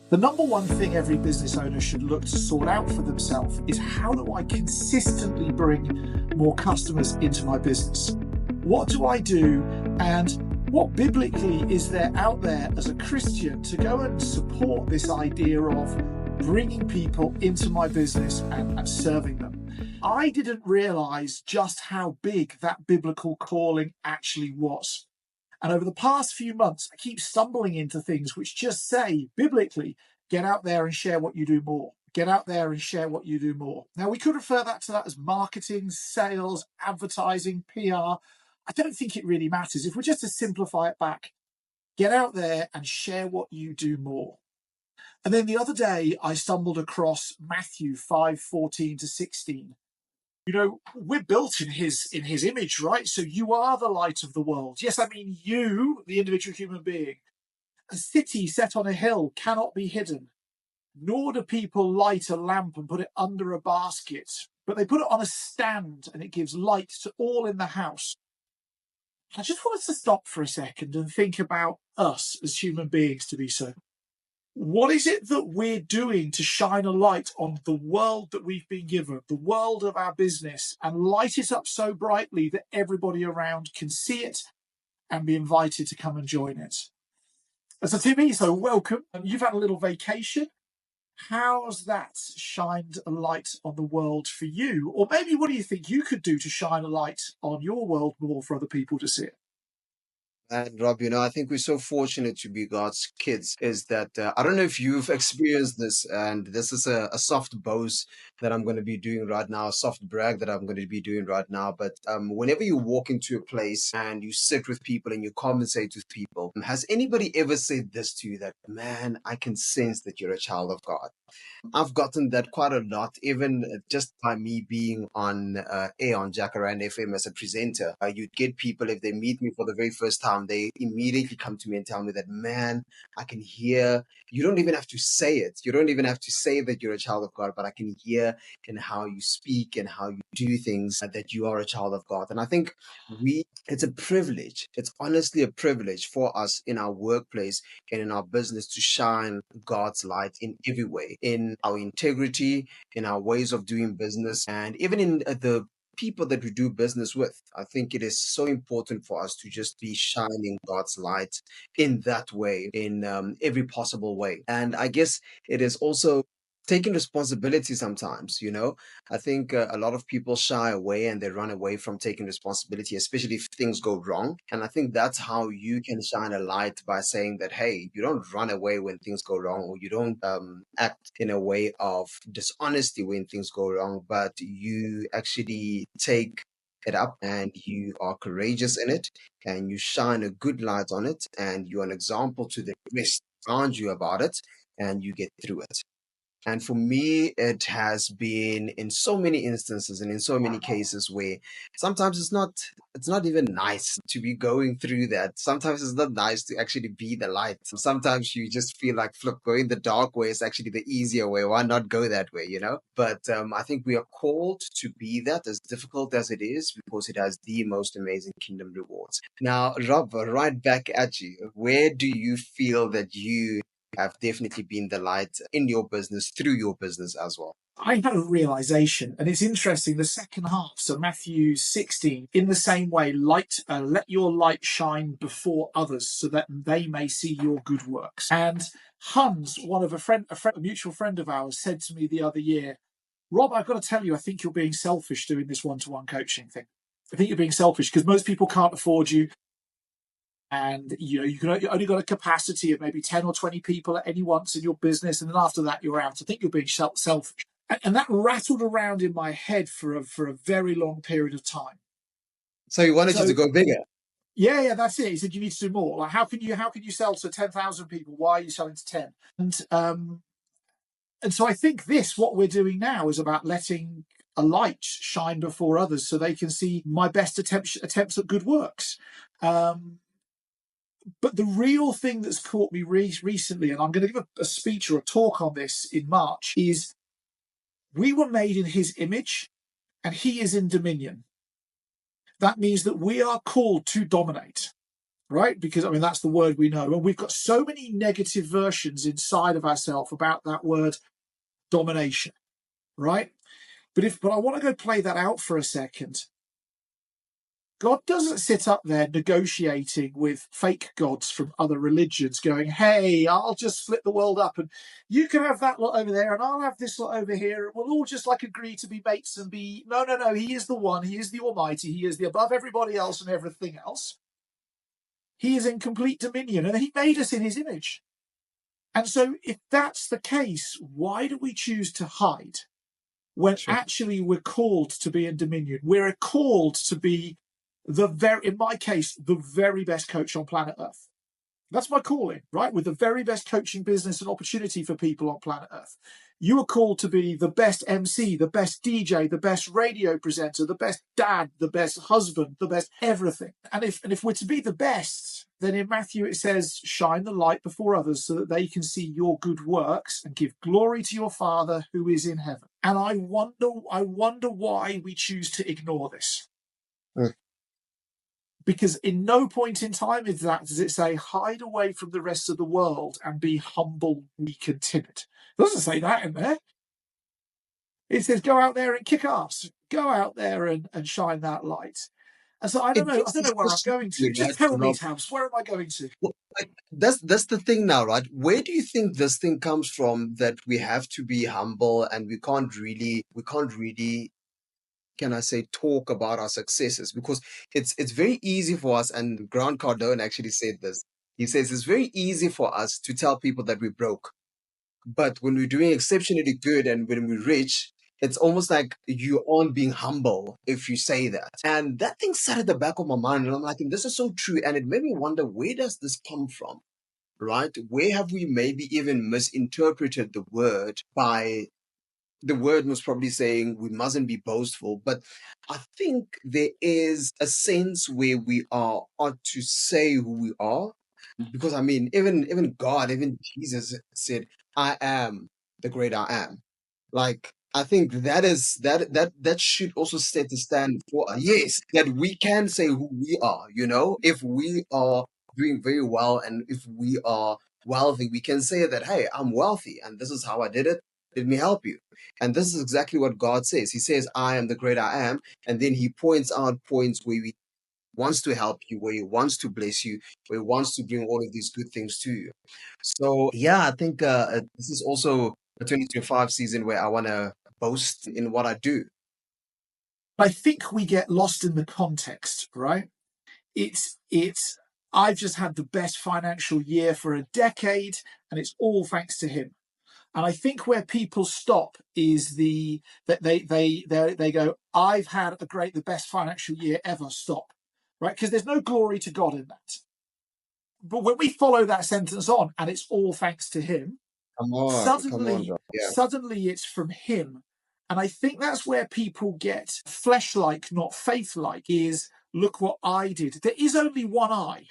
The number one thing every business owner should look to sort out for themselves is, how do I consistently bring more customers into my business? What do I do, and what biblically is there out there as a Christian to go and support this idea of bringing people into my business and serving them? I didn't realize just how big that biblical calling actually was. And over the past few months, I keep stumbling into things which just say, biblically, get out there and share what you do more. Get out there and share what you do more. Now, we could refer to that as marketing, sales, advertising, PR. I don't think it really matters. If we're just to simplify it back, get out there and share what you do more. And then the other day, I stumbled across Matthew 5:14-16. You know, we're built in his image, right? So you are the light of the world. Yes, I mean you, the individual human being. A city set on a hill cannot be hidden, nor do people light a lamp and put it under a basket, but they put it on a stand and it gives light to all in the house. I just wanted to stop for a second and think about us as human beings, Thabiso. What is it that we're doing to shine a light on the world that we've been given, the world of our business, and light it up so brightly that everybody around can see it and be invited to come and join it? So Thabiso, welcome. You've had a little vacation. How's that shined a light on the world for you? Or maybe what do you think you could do to shine a light on your world more for other people to see it? And Rob, I think we're so fortunate to be God's kids. Is that I don't know if you've experienced this, and this is a soft boast that I'm going to be doing right now, a soft brag that I'm going to be doing right now. But whenever you walk into a place and you sit with people and you conversate with people, has anybody ever said this to you, that, man, I can sense that you're a child of God? I've gotten that quite a lot, even just by me being on air on Jacaranda FM as a presenter. You'd get people, if they meet me for the very first time, they immediately come to me and tell me that, man, I can hear, you don't even have to say it. You don't even have to say that you're a child of God, but I can hear in how you speak and how you do things that you are a child of God. And I think it's a privilege. It's honestly a privilege for us in our workplace and in our business to shine God's light in every way, in our integrity, in our ways of doing business, and even in the people that we do business with. I think it is so important for us to just be shining God's light in that way, in every possible way. And I guess it is also taking responsibility sometimes. I think a lot of people shy away and they run away from taking responsibility, especially if things go wrong. And I think that's how you can shine a light, by saying that, hey, you don't run away when things go wrong, or you don't act in a way of dishonesty when things go wrong, but you actually take it up and you are courageous in it, and you shine a good light on it, and you're an example to the rest around you about it, and you get through it. And for me, it has been in so many instances and in so many cases where sometimes it's not even nice to be going through that. Sometimes it's not nice to actually be the light. Sometimes you just feel like, flip, going the dark way is actually the easier way. Why not go that way? But I think we are called to be that, as difficult as it is, because it has the most amazing kingdom rewards. Now, Rob, right back at you. Where do you feel that you have definitely been the light in your business, through your business as well? I had a realization, and it's interesting, the second half, so Matthew 16, in the same way, let your light shine before others so that they may see your good works. And Hans, a mutual friend of ours, said to me the other year, Rob, I've got to tell you, I think you're being selfish doing this one-to-one coaching thing. I think you're being selfish because most people can't afford you. And you only got a capacity of maybe 10 or 20 people at any once in your business, and then after that you're out. I think you're being selfish. And that rattled around in my head for a very long period of time. So he wanted you to go bigger. Yeah, that's it. He said you need to do more. Like, how can you sell to 10,000 people? Why are you selling to 10? And so I think what we're doing now is about letting a light shine before others so they can see my best attempts at good works. But the real thing that's caught me recently, and I'm going to give a speech or a talk on this in March, is we were made in his image and he is in dominion. That means that we are called to dominate. right? Because, I mean, that's the word we know. And we've got so many negative versions inside of ourselves about that word domination, right? But I want to go play that out for a second. God doesn't sit up there negotiating with fake gods from other religions going, hey, I'll just split the world up and you can have that lot over there and I'll have this lot over here. And we'll all just like agree to be mates and be... No. He is the one. He is the Almighty. He is the above everybody else and everything else. He is in complete dominion and he made us in his image. And so if that's the case, why do we choose to hide when actually we're called to be in dominion? We're called to be in my case, the very best coach on planet Earth. That's my calling, right? With the very best coaching business and opportunity for people on planet Earth. You are called to be the best MC, the best DJ, the best radio presenter, the best dad, the best husband, the best everything. And if we're to be the best, then in Matthew it says, shine the light before others so that they can see your good works and give glory to your Father who is in heaven. And I wonder why we choose to ignore this. Because in no point in time does it say, hide away from the rest of the world and be humble, weak, and timid. It doesn't say that in there. It says, go out there and kick ass. Go out there and shine that light. And so I don't know where I'm going to. Just tell me, Tabs, where am I going to? Well, that's the thing now, right? Where do you think this thing comes from that we have to be humble and we can't really can I say, talk about our successes? Because it's very easy for us, and Grant Cardone actually said this. He says it's very easy for us to tell people that we're broke. But when we're doing exceptionally good and when we're rich, it's almost like you aren't being humble if you say that. And that thing sat at the back of my mind, and I'm like, this is so true. And it made me wonder, where does this come from? Right? Where have we maybe even misinterpreted the word by... The word was probably saying we mustn't be boastful, but I think there is a sense where we ought to say who we are, because I mean, even God, even Jesus said, "I am the great I am." Like, I think that should also set the standard for us. Yes, that we can say who we are. If we are doing very well and if we are wealthy, we can say that, hey, I'm wealthy and this is how I did it. Let me help you. And this is exactly what God says. He says, I am the great I am. And then he points out points where he wants to help you, where he wants to bless you, where he wants to bring all of these good things to you. So, yeah, I think this is also a 2025 season where I want to boast in what I do. I think we get lost in the context, right? I've just had the best financial year for a decade, and it's all thanks to him. And I think where people stop is that they go, I've had the best financial year ever. Stop, right? Because there's no glory to God in that. But when we follow that sentence on, and it's all thanks to him, suddenly it's from him. And I think that's where people get flesh-like, not faith-like, is look what I did. There is only one I,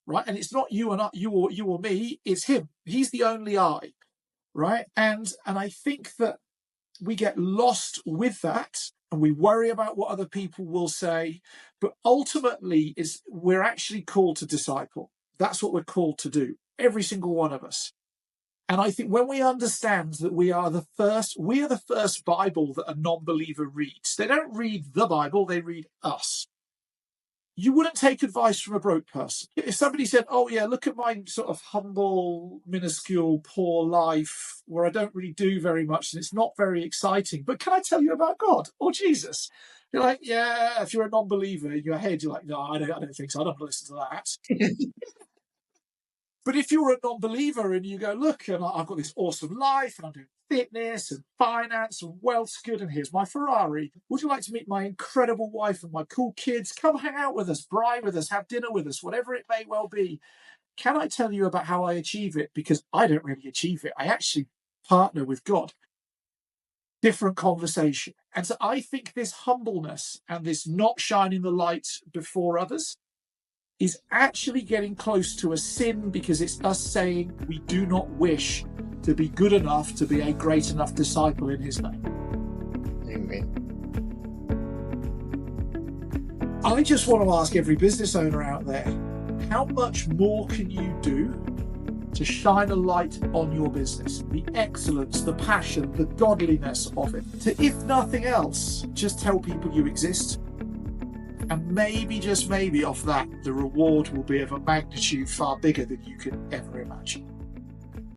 right? And it's not you or me, it's him. He's the only I. Right. And I think that we get lost with that and we worry about what other people will say. But ultimately, we're actually called to disciple. That's what we're called to do, every single one of us. And I think when we understand that we are the first Bible that a non-believer reads. They don't read the Bible, they read us. You wouldn't take advice from a broke person. If somebody said, oh yeah, look at my sort of humble, minuscule, poor life where I don't really do very much and it's not very exciting, but can I tell you about God or Jesus? You're like, yeah, if you're a non-believer in your head, you're like, no, I don't think so. I don't want to listen to that. But if you're a non-believer and you go, look, and I've got this awesome life and I'm doing fitness and finance and wealth's good and here's my Ferrari. Would you like to meet my incredible wife and my cool kids? Come hang out with us, bride with us, have dinner with us, whatever it may well be. Can I tell you about how I achieve it? Because I don't really achieve it. I actually partner with God. Different conversation. And so I think this humbleness and this not shining the light before others is actually getting close to a sin, because it's us saying we do not wish to be good enough to be a great enough disciple in his name. Amen. I just want to ask every business owner out there, How much more can you do to shine a light on your business? The excellence, the passion, the godliness of it. To, if nothing else, just tell people you exist. And maybe, just maybe off that, the reward will be of a magnitude far bigger than you can ever imagine.